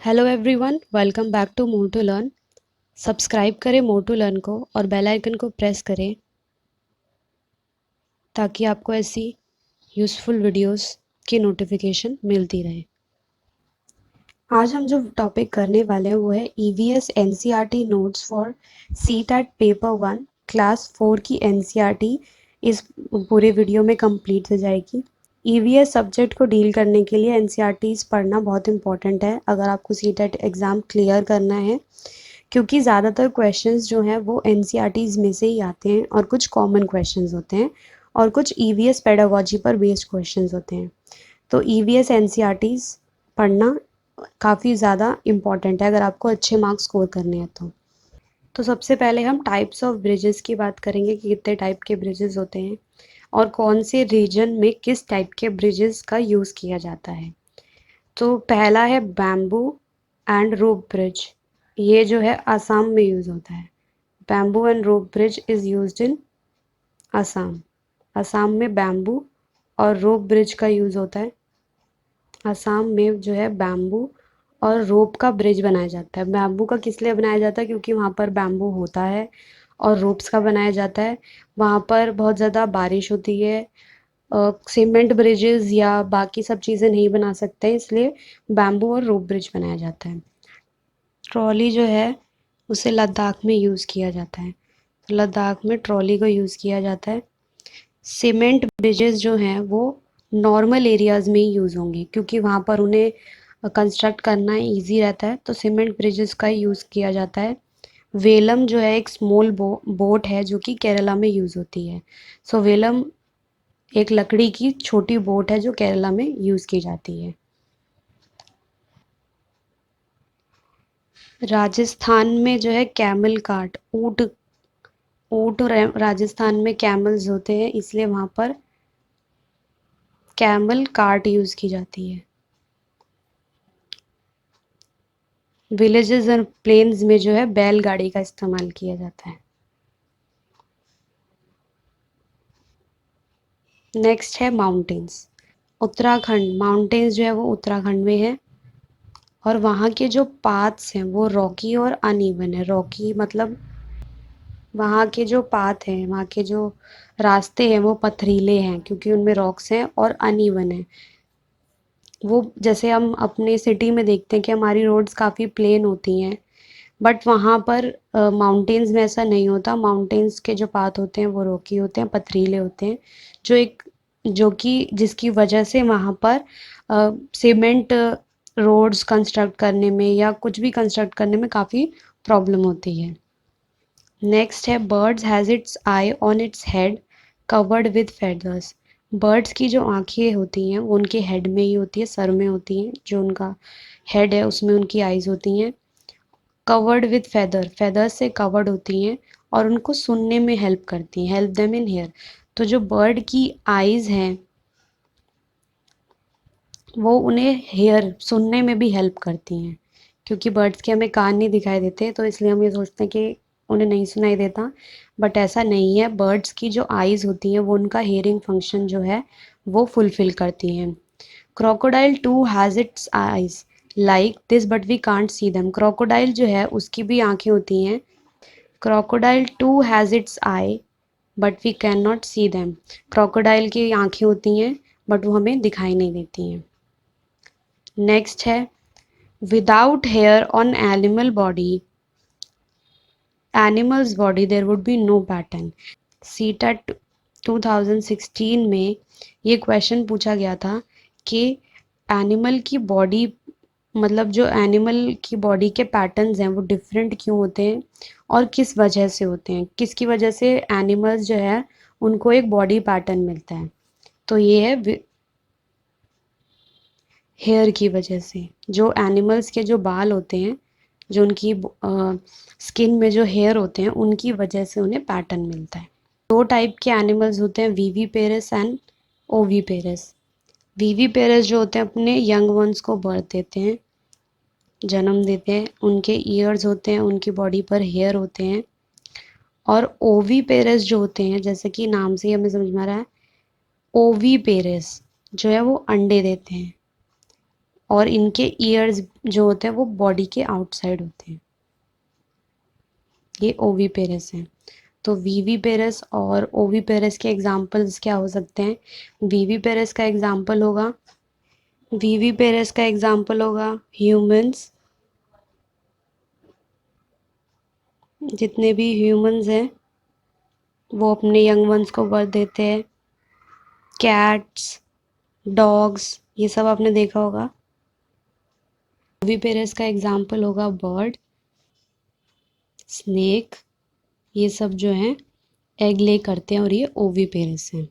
Hello everyone, welcome back to more to learn. Subscribe करें more to learn को और bell icon को press करें ताकि आपको ऐसी यूज़फुल वीडियोस की नोटिफिकेशन मिलती रहे। आज हम जो टॉपिक करने वाले हैं वो है EVS NCERT notes for CTET paper 1 class 4 की एनसीईआरटी इस पूरे वीडियो में कंप्लीट हो जाएगी। ईवीएस सब्जेक्ट को डील करने के लिए एनसीईआरटीज़ पढ़ना बहुत इंपॉर्टेंट है अगर आपको सीटेट एग्ज़ाम क्लियर करना है, क्योंकि ज़्यादातर क्वेश्चंस जो हैं वो एनसीईआरटीज़ में से ही आते हैं और कुछ कॉमन क्वेश्चंस होते हैं और कुछ ईवीएस पेडागोजी पर बेस्ड क्वेश्चंस होते हैं। तो ईवीएस एनसीईआरटीज़ पढ़ना काफ़ी ज़्यादा इम्पॉर्टेंट है अगर आपको अच्छे मार्क्स स्कोर करने हैं तो सबसे पहले हम टाइप्स ऑफ ब्रिजेस की बात करेंगे कि कितने टाइप के ब्रिजेस होते हैं और कौन से रीजन में किस टाइप के ब्रिजेस का यूज़ किया जाता है। तो पहला है बैम्बू एंड रोप ब्रिज। ये जो है आसाम में यूज़ होता है। Bamboo and rope bridge is used in Assam. Assam में बैम्बू और रोप ब्रिज का यूज़ होता है। आसाम में जो है बैम्बू और रोप का ब्रिज बनाया जाता है। बैम्बू का किस लिए बनाया जाता है? क्योंकि वहाँ पर बैम्बू होता है। और रोप्स का बनाया जाता है वहाँ पर बहुत ज़्यादा बारिश होती है। सीमेंट ब्रिजेस या बाकी सब चीज़ें नहीं बना सकते, इसलिए बैम्बू और रोप ब्रिज बनाया जाता है। ट्रॉली जो है उसे लद्दाख में यूज़ किया जाता है। तो लद्दाख में ट्रॉली को यूज़ किया जाता है। सीमेंट ब्रिजेस जो हैं वो नॉर्मल एरियाज़ में ही यूज़ होंगे क्योंकि वहाँ पर उन्हें कंस्ट्रक्ट करना ईजी रहता है, तो सीमेंट ब्रिजेस का ही यूज़ किया जाता है। वेलम जो है एक स्मॉल बोट है जो कि केरला में यूज़ होती है। सो वेलम एक लकड़ी की छोटी बोट है जो केरला में यूज़ की जाती है। राजस्थान में जो है कैमल कार्ट, ऊँट ऊँट राजस्थान में कैमल्स होते हैं, इसलिए वहाँ पर कैमल कार्ट यूज़ की जाती है। विलेजेस और प्लेन्स में जो है बैलगाड़ी का इस्तेमाल किया जाता है। नेक्स्ट है माउंटेन्स। उत्तराखंड, माउंटेन्स जो है वो उत्तराखंड में है और वहाँ के जो पाथ्स हैं वो रॉकी और अनइवन है। रॉकी मतलब वहाँ के जो पाथ हैं, वहाँ के जो रास्ते हैं वो पथरीले हैं क्योंकि उनमें रॉक्स हैं, और अनइवन है। वो जैसे हम अपने सिटी में देखते हैं कि हमारी रोड्स काफ़ी प्लेन होती हैं, बट वहाँ पर माउंटेन्स में ऐसा नहीं होता। माउंटेन्स के जो पाथ होते हैं वो रॉकी होते हैं, पथरीले होते हैं, जो कि जिसकी वजह से वहाँ पर सीमेंट रोड्स कंस्ट्रक्ट करने में या कुछ भी कंस्ट्रक्ट करने में काफ़ी प्रॉब्लम होती है। नेक्स्ट है birds has its I on its head covered with feathers. Birds की जो आँखें होती हैं वो उनके हेड में ही होती है, सर में होती हैं। जो उनका हेड है उसमें उनकी आइज़ होती हैं, कवर्ड विद फेदर्स से कवर्ड होती हैं और उनको सुनने में हेल्प करती हैं, हेल्प देम इन हेयर। तो जो बर्ड की आइज़ हैं वो उन्हें हेयर सुनने में भी हेल्प करती हैं, क्योंकि बर्ड्स के हमें कान नहीं दिखाई देते तो इसलिए हम ये सोचते हैं कि उन्हें नहीं सुनाई देता, बट ऐसा नहीं है। बर्ड्स की जो आइज़ होती हैं वो उनका हेयरिंग फंक्शन जो है वो फुलफिल करती हैं। Crocodile too has its eyes like this but we can't see them. Crocodile जो है उसकी भी आंखें होती हैं। Crocodile too has its eye but we can not see them. Crocodile की आंखें होती हैं बट वो हमें दिखाई नहीं देती हैं। नेक्स्ट है without hair on animals body there would be no pattern. CTET 2016 में ये क्वेश्चन पूछा गया था कि एनिमल की बॉडी, मतलब जो एनिमल की बॉडी के पैटर्न्स हैं वो डिफरेंट क्यों होते हैं और किस वजह से होते हैं, किसकी वजह से एनिमल्स जो है उनको एक बॉडी पैटर्न मिलता है। तो ये है हेयर की वजह से। जो एनिमल्स के जो बाल होते हैं, जो उनकी स्किन में जो हेयर होते हैं उनकी वजह से उन्हें पैटर्न मिलता है। दो टाइप के एनिमल्स होते हैं, वीवी पेरेस एंड ओवी पेरेस। वीवी पेरेस जो होते हैं अपने यंग वंस को बर्थ देते हैं, जन्म देते हैं। उनके ईयर्स होते हैं, उनकी बॉडी पर हेयर होते हैं। और ओवी पेरेस जो होते हैं, जैसे कि नाम से ही हमें समझ में आ रहा है, ओवी पेरेस जो है वो अंडे देते हैं। और इनके ईयर्स जो होते हैं वो बॉडी के आउटसाइड होते हैं। ये ओविपेरस हैं। तो वीवीपेरस और ओविपेरस के एग्जाम्पल्स क्या हो सकते हैं? वीवीपेरस का एग्जाम्पल होगा ह्यूमंस, जितने भी ह्यूमंस हैं वो अपने यंग वंस को बर्थ देते हैं। कैट्स, डॉग्स, ये सब आपने देखा होगा। ओविपेरस का एग्जाम्पल होगा बर्ड, स्नेक, ये सब जो हैं एग ले करते हैं और ये ओविपेरस हैं।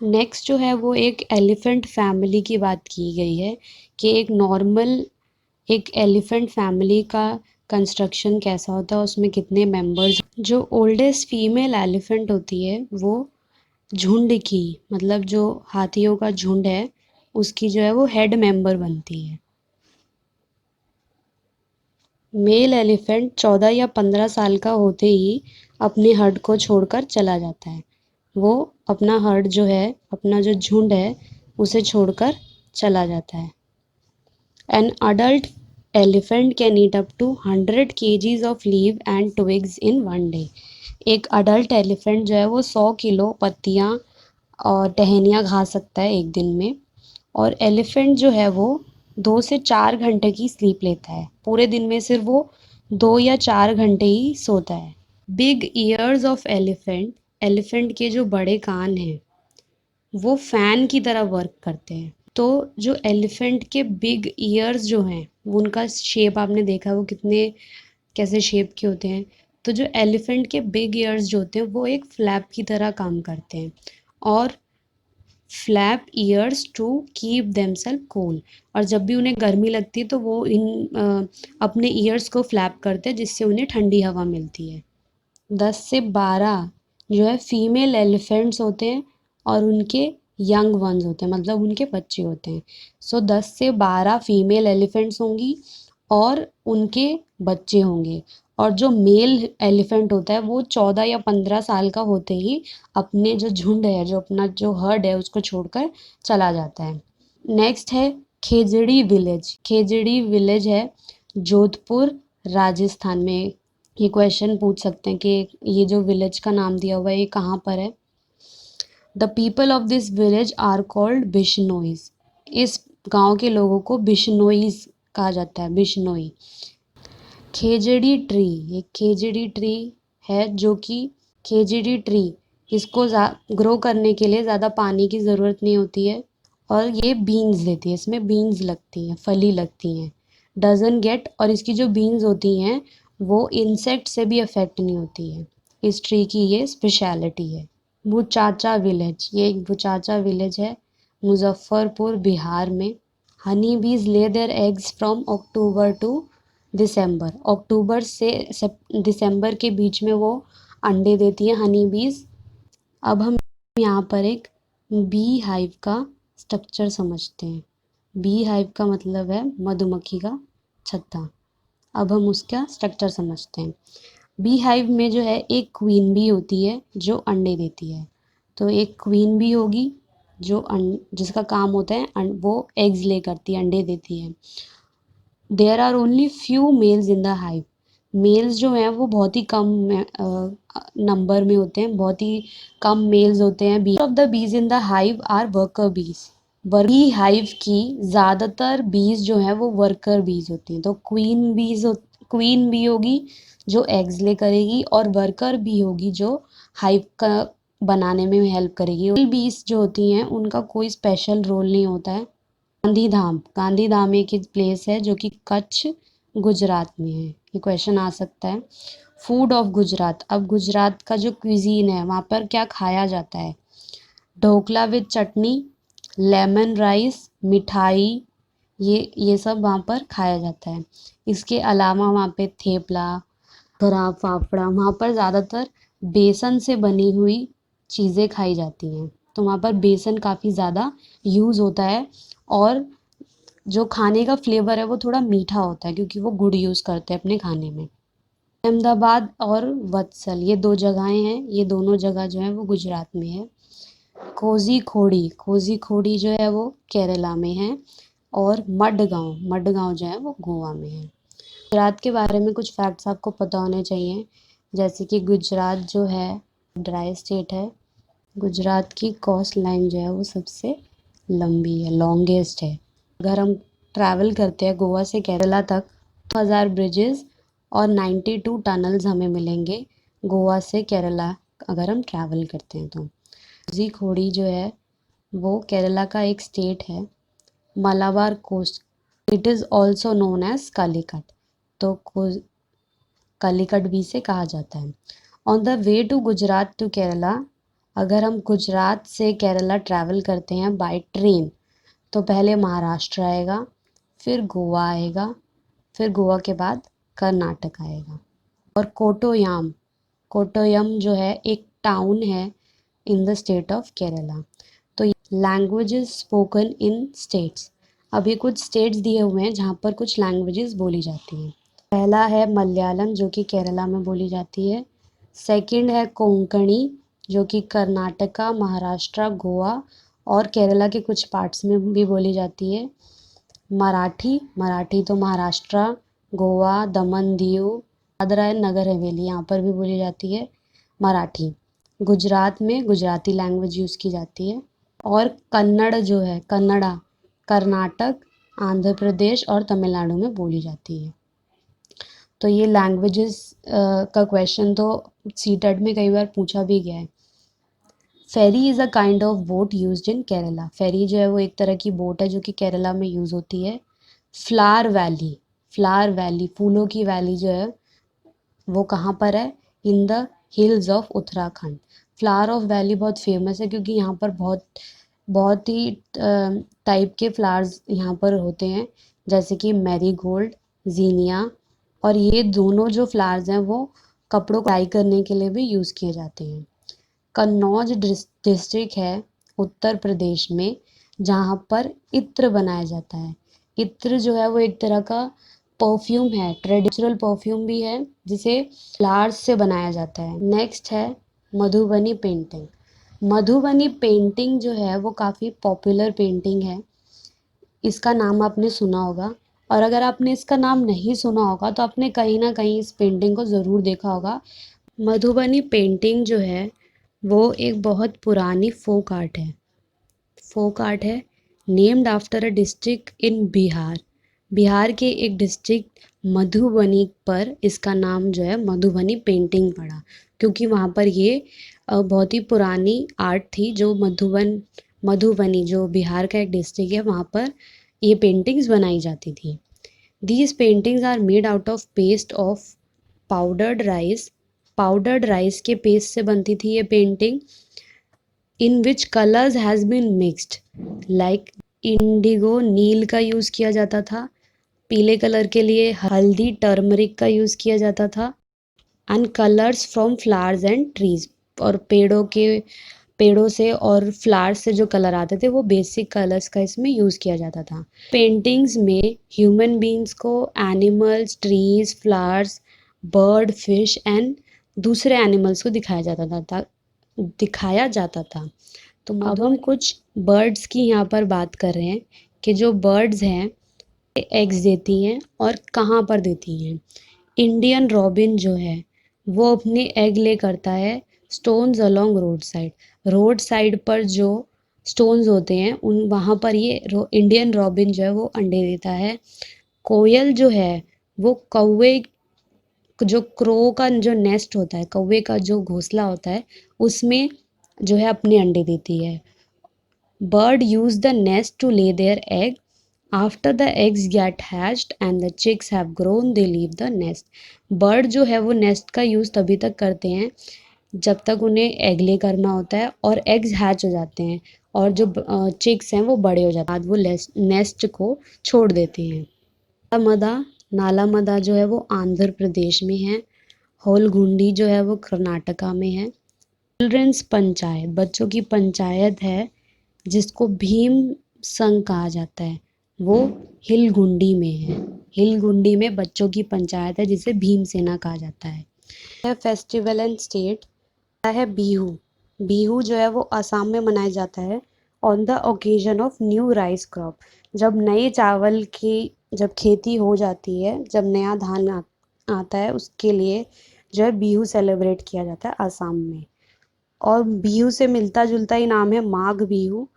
नेक्स्ट जो है वो एक एलिफेंट फैमिली की बात की गई है कि एक एलिफेंट फैमिली का कंस्ट्रक्शन कैसा होता है, उसमें कितने मेंबर्स। जो ओल्डेस्ट फीमेल एलिफेंट होती है वो झुंड की, मतलब जो हाथियों का झुंड है उसकी जो है वो हेड मेंबर बनती है। मेल एलिफेंट 14 या 15 साल का होते ही अपने हर्ड को छोड़कर चला जाता है। वो अपना हर्ड जो है, अपना जो झुंड है उसे छोड़कर चला जाता है। An adult elephant can eat up to 100 kgs of leave and twigs in one day. एक अडल्ट एलिफेंट जो है वो 100 किलो पत्तियाँ और टहनियाँ खा सकता है एक दिन में। और एलिफेंट जो है वो 2 से 4 घंटे की स्लीप लेता है। पूरे दिन में सिर्फ वो 2 या 4 घंटे ही सोता है। बिग ईयर्स ऑफ एलिफेंट के जो बड़े कान हैं वो फैन की तरह वर्क करते हैं। तो जो एलिफेंट के बिग ईयर्स जो हैं वो, उनका शेप आपने देखा है वो कितने कैसे शेप के होते हैं। तो जो एलिफेंट के बिग ईयर्स जो होते हैं वो एक फ्लैप की तरह काम करते हैं और flap ears to keep themself cool. और जब भी उन्हें गर्मी लगती है तो वो अपने ईयर्स को फ्लैप करते हैं जिससे उन्हें ठंडी हवा मिलती है। 10 से 12 जो है फीमेल एलिफेंट्स होते हैं और उनके यंग वंस होते हैं, मतलब उनके बच्चे होते हैं। सो 10 से 12 फीमेल एलिफेंट्स होंगी और उनके बच्चे होंगे। और जो मेल एलिफेंट होता है वो 14 या 15 साल का होते ही अपने जो झुंड है, जो अपना जो हर्ड है उसको छोड़कर चला जाता है। नेक्स्ट है खेजड़ी विलेज। खेजड़ी विलेज है जोधपुर, राजस्थान में। ये क्वेश्चन पूछ सकते हैं कि ये जो विलेज का नाम दिया हुआ है ये कहाँ पर है। The people of this village are called Bishnois. इस गांव के लोगों को बिश्नोईज कहा जाता है, बिश्नोई। खेजड़ी ट्री, ये खेजड़ी ट्री है जो कि खेजड़ी ट्री, इसको ग्रो करने के लिए ज़्यादा पानी की ज़रूरत नहीं होती है और ये बीन्स देती है, इसमें बीन्स लगती हैं, फली लगती हैं। डजन गेट, और इसकी जो बीन्स होती हैं वो इंसेक्ट से भी अफेक्ट नहीं होती है। इस ट्री की ये स्पेशलिटी है। बुचाचा विलेज, ये एक बुचाचा विलेज है मुजफ्फरपुर, बिहार में। Honey bees lay their eggs from October to December. October से दिसंबर के बीच में वो अंडे देती है हनी बीज। अब हम यहाँ पर एक बी हाइव का स्ट्रक्चर समझते हैं। बी हाइव का मतलब है मधुमक्खी का छत्ता। अब हम उसका स्ट्रक्चर समझते हैं। बी हाइव में जो है एक क्वीन बी होती है जो अंडे देती है। तो एक क्वीन बी होगी जो जिसका काम होता है वो एग्स ले करती है, अंडे देती है। There are only few males in the hive. Males जो हैं वो बहुत ही कम नंबर में होते हैं, बहुत ही कम मेल्स होते हैं। B of the bees in the hive are worker bees. Bee hive की ज़्यादातर बीज जो है वो वर्कर बीज होती हैं। तो क्वीन बी होगी जो एग्स ले करेगी और वर्कर बी होगी जो हाइव का बनाने में हेल्प करेगी। बीज जो होती हैं उनका कोई स्पेशल रोल नहीं होता है। गांधीधाम एक प्लेस है जो कि कच्छ, गुजरात में है। ये क्वेश्चन आ सकता है। Food of Gujarat. अब गुजरात का जो क्विजीन है वहाँ पर क्या खाया जाता है? Dhokla with chutney, lemon rice, मिठाई, ये सब वहाँ पर खाया जाता है। इसके अलावा वहाँ पे थेपला, गरा, फाफड़ा, वहाँ पर ज़्यादातर बेसन से बनी हुई चीज़ें खाई जाती हैं। तो वहाँ पर बेसन काफ़ी ज़्यादा यूज़ होता है और जो खाने का फ्लेवर है वो थोड़ा मीठा होता है क्योंकि वो गुड़ यूज़ करते हैं अपने खाने में। अहमदाबाद और वत्सल, ये 2 जगहें हैं, ये दोनों जगह जो है वो गुजरात में है। कोज़ी खोड़ी जो है वो केरला में है। और मडगांव जो है वो गोवा में है। गुजरात के बारे में कुछ फैक्ट्स आपको पता होने चाहिए, जैसे कि गुजरात जो है ड्राई स्टेट है। गुजरात की कोस्ट लाइन जो है वो सबसे लंबी है, लॉन्गेस्ट है। अगर हम ट्रैवल करते हैं गोवा से केरला तक, 2000 ब्रिजेस और 92 टनल्स हमें मिलेंगे गोवा से केरला अगर हम ट्रैवल करते हैं तो। कोझीकोड जो है वो केरला का एक स्टेट है, Malabar coast. It is also known as Calicut, तो कालीकट भी से कहा जाता है। On the way to Gujarat to Kerala, अगर हम गुजरात से केरला ट्रैवल करते हैं बाय ट्रेन, तो पहले महाराष्ट्र आएगा, फिर गोवा आएगा, फिर गोवा के बाद कर्नाटक आएगा। और कोट्टयम जो है एक टाउन है in the state of Kerala. तो लैंग्वेजेस स्पोकन इन स्टेट्स, अभी कुछ स्टेट्स दिए हुए हैं जहाँ पर कुछ लैंग्वेजेस बोली जाती हैं। पहला है मलयालम जो कि केरला में बोली जाती है। सेकंड है कोंकणी जो कि कर्नाटका, महाराष्ट्र, गोवा और केरला के कुछ पार्ट्स में भी बोली जाती है। मराठी तो महाराष्ट्र, गोवा, दमन दीव, दादरा एंड नगर हवेली यहाँ पर भी बोली जाती है मराठी। गुजरात में गुजराती लैंग्वेज यूज़ की जाती है। और कन्नड़ जो है, कन्नड़ा, कर्नाटक, आंध्र प्रदेश और तमिलनाडु में बोली जाती है। तो ये लैंग्वेजेस का क्वेश्चन तो सीटेट में कई बार पूछा भी गया है। Ferry is a kind of boat used in Kerala. Ferry जो है वो एक तरह की बोट है जो कि केरला में यूज़ होती है। फ्लावर वैली, फूलों की वैली जो है वो कहाँ पर है? In the hills of Uttarakhand. Flower of valley बहुत फेमस है क्योंकि यहाँ पर बहुत ही टाइप के फ्लावर्स यहाँ पर होते हैं, जैसे कि मैरीगोल्ड, जीनिया, और ये दोनों जो फ्लावर्स हैं वो कपड़ों को डाई करने के लिए भी यूज़ किए जाते हैं। कन्नौज डिस्ट्रिक्ट है उत्तर प्रदेश में, जहाँ पर इत्र बनाया जाता है। इत्र जो है वो एक तरह का परफ्यूम है, ट्रेडिशनल परफ्यूम भी है जिसे फ्लावर्स से बनाया जाता है। नेक्स्ट है मधुबनी पेंटिंग। मधुबनी पेंटिंग जो है वो काफ़ी पॉपुलर पेंटिंग है, इसका नाम आपने सुना होगा। और अगर आपने इसका नाम नहीं सुना होगा तो आपने कहीं ना कहीं इस पेंटिंग को ज़रूर देखा होगा। मधुबनी पेंटिंग जो है वो एक बहुत पुरानी फोक आर्ट है named after a district in Bihar. Bihar के एक डिस्ट्रिक्ट मधुबनी पर इसका नाम जो है मधुबनी पेंटिंग पड़ा, क्योंकि वहाँ पर ये बहुत ही पुरानी आर्ट थी जो मधुबनी जो बिहार का एक डिस्ट्रिक्ट है वहाँ पर ये पेंटिंग्स बनाई जाती थी। These paintings are made out of paste of powdered rice के पेस्ट से बनती थी ये painting, in which colours has been mixed, like indigo नील का यूज़ किया जाता था, पीले कलर के लिए हल्दी टर्मरिक का यूज़ किया जाता था, and colours from flowers and trees, और पेड़ों से और फ्लावर्स से जो कलर आते थे वो बेसिक कलर्स का इसमें यूज़ किया जाता था। पेंटिंग्स में ह्यूमन बींग्स को, animals, trees, flowers, bird, fish and दूसरे एनिमल्स को दिखाया जाता था। तो अब हम कुछ बर्ड्स की यहाँ पर बात कर रहे हैं कि जो बर्ड्स हैं एग्स देती हैं और कहाँ पर देती हैं। इंडियन रॉबिन जो है वो अपने एग ले करता है स्टोन्स अलोंग रोड साइड पर जो स्टोन्स होते हैं उन वहाँ पर ये इंडियन रॉबिन जो है वो अंडे देता है। कोयल जो है वो कौवे, जो क्रो का जो नेस्ट होता है, कौवे का जो घोंसला होता है उसमें जो है अपने अंडे देती है। Bird use the nest to lay their egg, after the eggs get hatched and the chicks have grown they leave the nest. Bird जो है वो नेस्ट का यूज़ तभी तक करते हैं जब तक उन्हें एग ले करना होता है और एग्स हैच हो जाते हैं और जो चिक्स हैं वो बड़े हो जाते हैं, बाद वो नेस्ट को छोड़ देते हैं। नालामदा जो है वो आंध्र प्रदेश में है। होलगुंडी जो है वो कर्नाटका में है। चिल्ड्रंस पंचायत, बच्चों की पंचायत है जिसको भीम संघ कहा जाता है, वो हिलगुंडी में है। हिलगुंडी में बच्चों की पंचायत है जिसे भीम सेना कहा जाता है। फेस्टिवल एंड स्टेट है बिहू। बिहू जो है वो असम में मनाया जाता है on the occasion of new rice crop. जब नए चावल की जब खेती हो जाती है, जब नया धान आता है, उसके लिए जो है बिहू सेलिब्रेट किया जाता है असम में। और बिहू से मिलता जुलता ही नाम है माघ बिहू।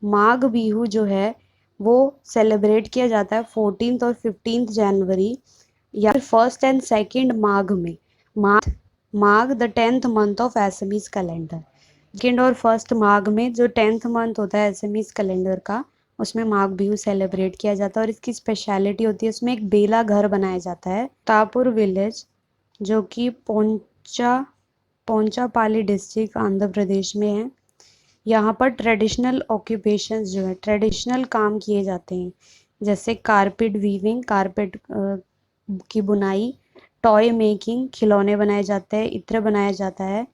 माघ बिहू जो है वो सेलिब्रेट किया जाता है 14th और 15th जनवरी या फिर 1st एंड 2nd माघ में। माघ माघ the 10th month of SMEs calendar. 2nd और 1st माघ में जो 10th मंथ होता है एसएमईज कैलेंडर का, उसमें माघ बिहू सेलिब्रेट किया जाता है। और इसकी स्पेशलिटी होती है, उसमें एक बेला घर बनाया जाता है तापुर विलेज, जो कि पोंचापाली डिस्ट्रिक्ट आंध्र प्रदेश में है। यहाँ पर ट्रेडिशनल ऑक्यूपेशंस जो है, ट्रेडिशनल काम किए जाते हैं, जैसे कारपेट वीविंग, कारपेट की बुनाई, टॉय मेकिंग, खिलौने बनाए जाते हैं, इत्र बनाया जाता है।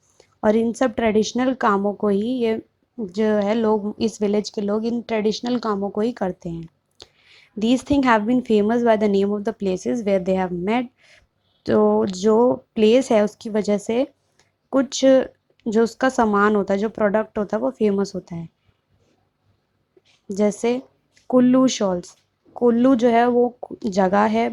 और इन सब ट्रेडिशनल कामों को ही ये जो है लोग, इस विलेज के लोग इन ट्रेडिशनल कामों को ही करते हैं। These thing have been famous by the name of the places where they have met. तो जो प्लेस है उसकी वजह से कुछ जो उसका सामान होता है, जो प्रोडक्ट होता है, वो फेमस होता है। जैसे कुल्लू शॉल्स। कुल्लू जो है वो जगह है,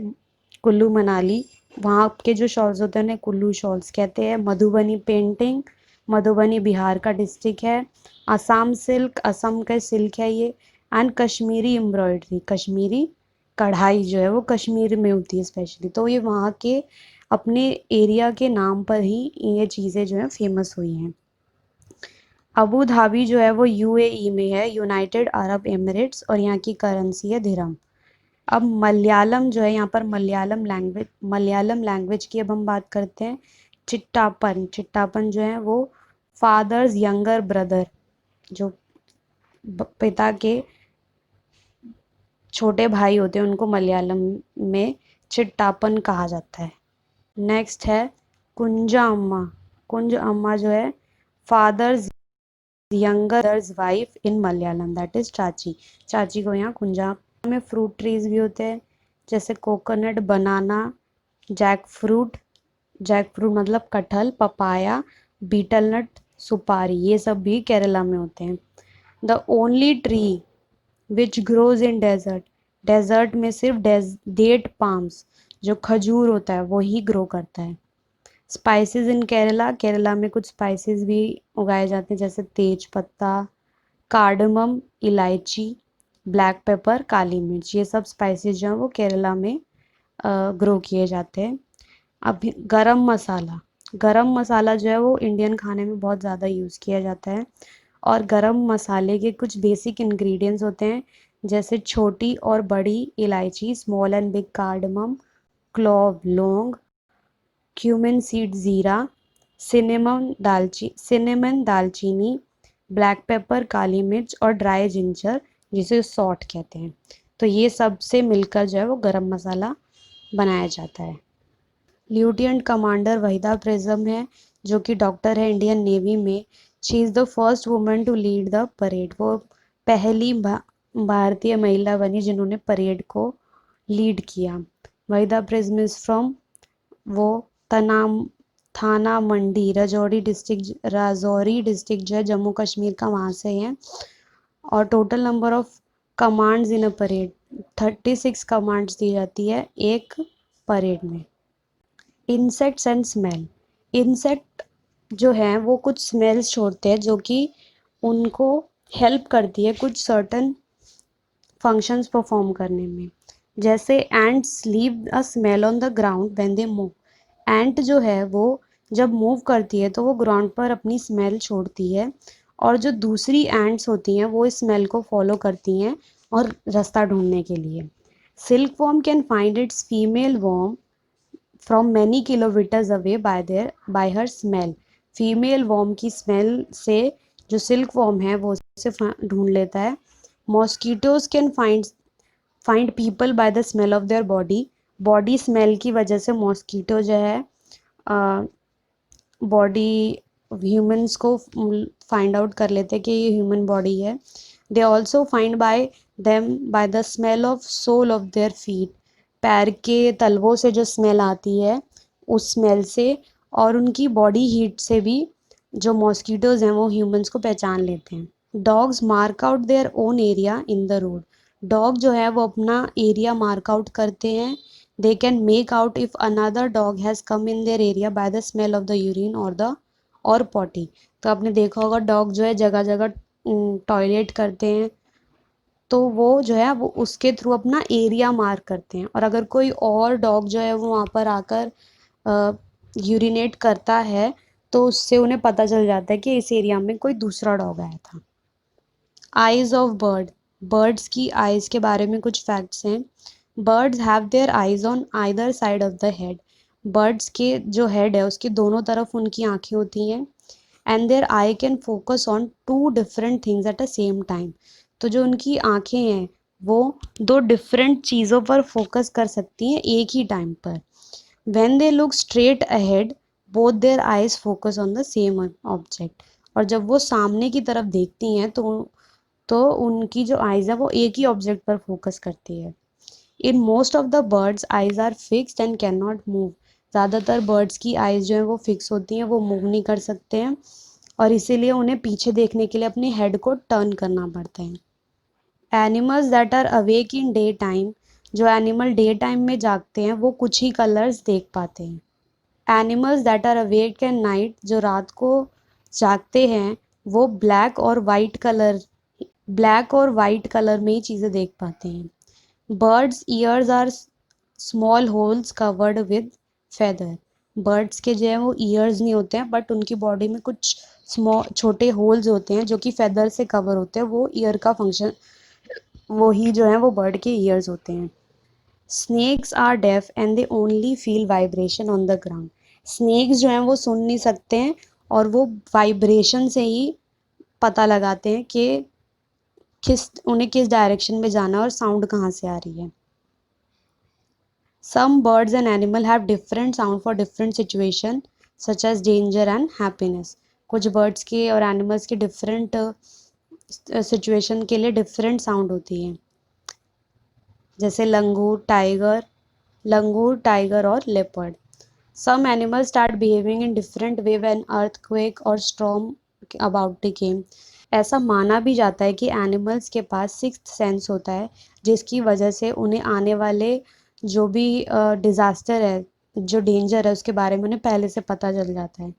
कुल्लू मनाली, वहाँ के जो शॉल्स होते हैं उन्हें कुल्लू शॉल्स कहते हैं। मधुबनी पेंटिंग, मधुबनी बिहार का डिस्ट्रिक्ट है। असम सिल्क, असम का सिल्क है ये। एंड कश्मीरी एम्ब्रॉयडरी, कश्मीरी कढ़ाई जो है वो कश्मीर में होती है स्पेशली। तो ये वहाँ के अपने एरिया के नाम पर ही ये चीज़ें जो है फेमस हुई हैं। अबू धाबी जो है वो यूएई में है, यूनाइटेड अरब एमिरेट्स, और यहाँ की करेंसी है दिरहम। अब मलयालम जो है, यहाँ पर मलयालम लैंग्वेज की अब हम बात करते हैं। चिट्टापन, चिट्टापन जो है वो फादर्स यंगर ब्रदर, जो पिता के छोटे भाई होते हैं, उनको मलयालम में चिट्टापन कहा जाता है। नेक्स्ट है कुंजा अम्मा। कुंज अम्मा जो है fathers younger wife in Malayalam, that is चाची। चाची को यहाँ कुंजा में फ्रूट ट्रीज भी होते हैं, जैसे कोकोनट, बनाना, जैक फ्रूट, जैक फ्रूट मतलब कटहल, पपाया, बीटल नट, सुपारी, ये सब भी केरला में होते हैं। The only tree which grows in desert, desert में सिर्फ डेट पाम्स, जो खजूर होता है वो ही ग्रो करता है। स्पाइसेस इन केरला, केरला में कुछ स्पाइसेस भी उगाए जाते हैं, जैसे तेज पत्ता, कार्डमम, इलायची, ब्लैक पेपर, काली मिर्च, ये सब स्पाइसेस जो हैं वो केरला में ग्रो किए जाते हैं। अब गरम मसाला, गरम मसाला जो है वो इंडियन खाने में बहुत ज़्यादा यूज़ किया जाता है। और गरम मसाले के कुछ बेसिक इंग्रेडिएंट्स होते हैं, जैसे छोटी और बड़ी इलायची, small and big cardamom, clove लौंग, क्यूमिन सीड ज़ीरा, सिनेमन दालचीनी, ब्लैक पेपर काली मिर्च, और ड्राई जिंजर जिसे सॉल्ट कहते हैं। तो ये सब से मिलकर जो है वो गरम मसाला बनाया जाता है। लेफ्टिनेंट कमांडर वहीदा प्रिज्म है, जो कि डॉक्टर है इंडियन नेवी में। She is the first woman to lead the parade. वो पहली भारतीय महिला बनी जिन्होंने परेड को लीड किया। वहीदा प्रिज्म इज़ फ्रॉम, वो तनाम थाना मंडी, राजौरी डिस्ट्रिक्ट जो है जम्मू कश्मीर का, वहाँ से हैं। और total number of commands in a parade, 36 commands दी जाती है एक परेड में। Insects and smell. इंसेक्ट जो हैं वो कुछ स्मेल्स छोड़ते हैं, जो कि उनको हेल्प करती है कुछ सर्टन फंक्शंस परफॉर्म करने में। जैसे ants leave a smell on the ground when they move. Ant जो है वो जब मूव करती है तो वो ग्राउंड पर अपनी स्मेल छोड़ती है, और जो दूसरी एंट्स होती हैं वो इस स्मेल को फॉलो करती हैं और रास्ता ढूंढने के लिए। Silk worm can find its female worm from many kilometres away by her smell. Female worm की स्मेल से जो सिल्क वॉर्म है वो उसे ढूंढ लेता है। Mosquitoes can find people by the smell of their body. Body smell की वजह से मॉस्किटो जो है बॉडी ह्यूमंस को फाइंड आउट कर लेते हैं कि ये ह्यूमन बॉडी है। They also find by the smell of sole of their feet. पैर के तलवों से जो स्मेल आती है उस स्मेल से, और उनकी बॉडी हीट से भी जो मॉस्किटोज हैं वो ह्यूमंस को पहचान लेते हैं। Dogs mark out their own area in the road. Dog जो है वो अपना एरिया मार्क आउट करते हैं। They can make out if another dog has come in their area bye the smell of the urine और potty. तो आपने देखा होगा डॉग जो है जगह जगह टॉयलेट करते हैं, तो वो जो है वो उसके थ्रू अपना एरिया मार्क करते हैं। और अगर कोई और डॉग जो है वो वहाँ पर आकर यूरिनेट करता है तो उससे उन्हें पता चल जाता है कि इस एरिया में कोई दूसरा डॉग आया था। आइज ऑफ बर्ड्स की आइज के बारे में कुछ फैक्ट्स हैं। Birds have their eyes on either side of the head. Birds के जो हेड है उसके दोनों तरफ उनकी आंखें होती हैं। And their eye can focus on two different things at a same time. तो जो उनकी आंखें हैं वो दो डिफरेंट चीज़ों पर फोकस कर सकती हैं एक ही टाइम पर। When they look straight ahead, both their eyes focus on the same object। और जब वो सामने की तरफ देखती हैं तो उनकी जो आइज़ है वो एक ही ऑब्जेक्ट पर फोकस करती है। In most of the birds eyes are fixed and can not move. ज़्यादातर बर्ड्स की आइज़ जो है वो फिक्स होती हैं, वो मूव नहीं कर सकते हैं और इसीलिए उन्हें पीछे देखने के लिए अपने हेड को टर्न करना पड़ता है। Animals that are awake in day time. जो एनिमल डे टाइम में जागते हैं वो कुछ ही कलर्स देख पाते हैं। Animals that are awake at night, जो रात को जागते हैं वो ब्लैक और वाइट कलर में ही चीज़ें देख पाते हैं। Birds ears are small holes covered with feather. Birds के जो है वो ईयर्स नहीं होते हैं बट उनकी बॉडी में कुछ स्मॉल छोटे होल्स होते हैं जो कि फेदर से कवर होते हैं। वो ईयर का फंक्शन, वो ही जो है वो बर्ड के ईयर्स होते हैं। Snakes are deaf and they only feel vibration on the ground. Snakes जो हैं वो सुन नहीं सकते हैं और वो वाइब्रेशन से ही पता लगाते हैं कि उन्हें किस डायरेक्शन में जाना है और साउंड कहाँ से आ रही है। Some birds and animal have different sound for different situation such as danger and happiness. कुछ बर्ड्स के और एनिमल्स के डिफरेंट सिचुएशन के लिए डिफरेंट साउंड होती है, जैसे लंगूर टाइगर और leopard. Some animals start behaving in different way when earthquake और स्टॉर्म अबाउट द गेम। ऐसा माना भी जाता है कि एनिमल्स के पास सिक्स्थ सेंस होता है जिसकी वजह से उन्हें आने वाले जो भी डिज़ास्टर है, जो डेंजर है उसके बारे में उन्हें पहले से पता चल जाता है।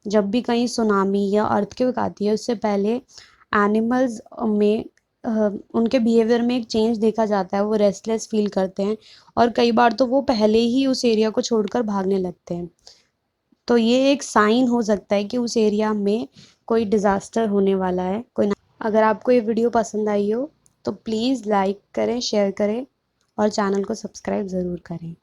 जब भी कहीं सुनामी या अर्थक्वेक आती है उससे पहले एनिमल्स में उनके बिहेवियर में एक चेंज देखा जाता है। वो रेस्टलेस फील करते हैं और कई बार तो वो पहले ही उस एरिया को छोड़कर भागने लगते हैं। तो ये एक साइन हो सकता है कि उस एरिया में कोई डिज़ास्टर होने वाला है। अगर आपको ये वीडियो पसंद आई हो तो प्लीज़ लाइक करें, शेयर करें और चैनल को सब्सक्राइब ज़रूर करें।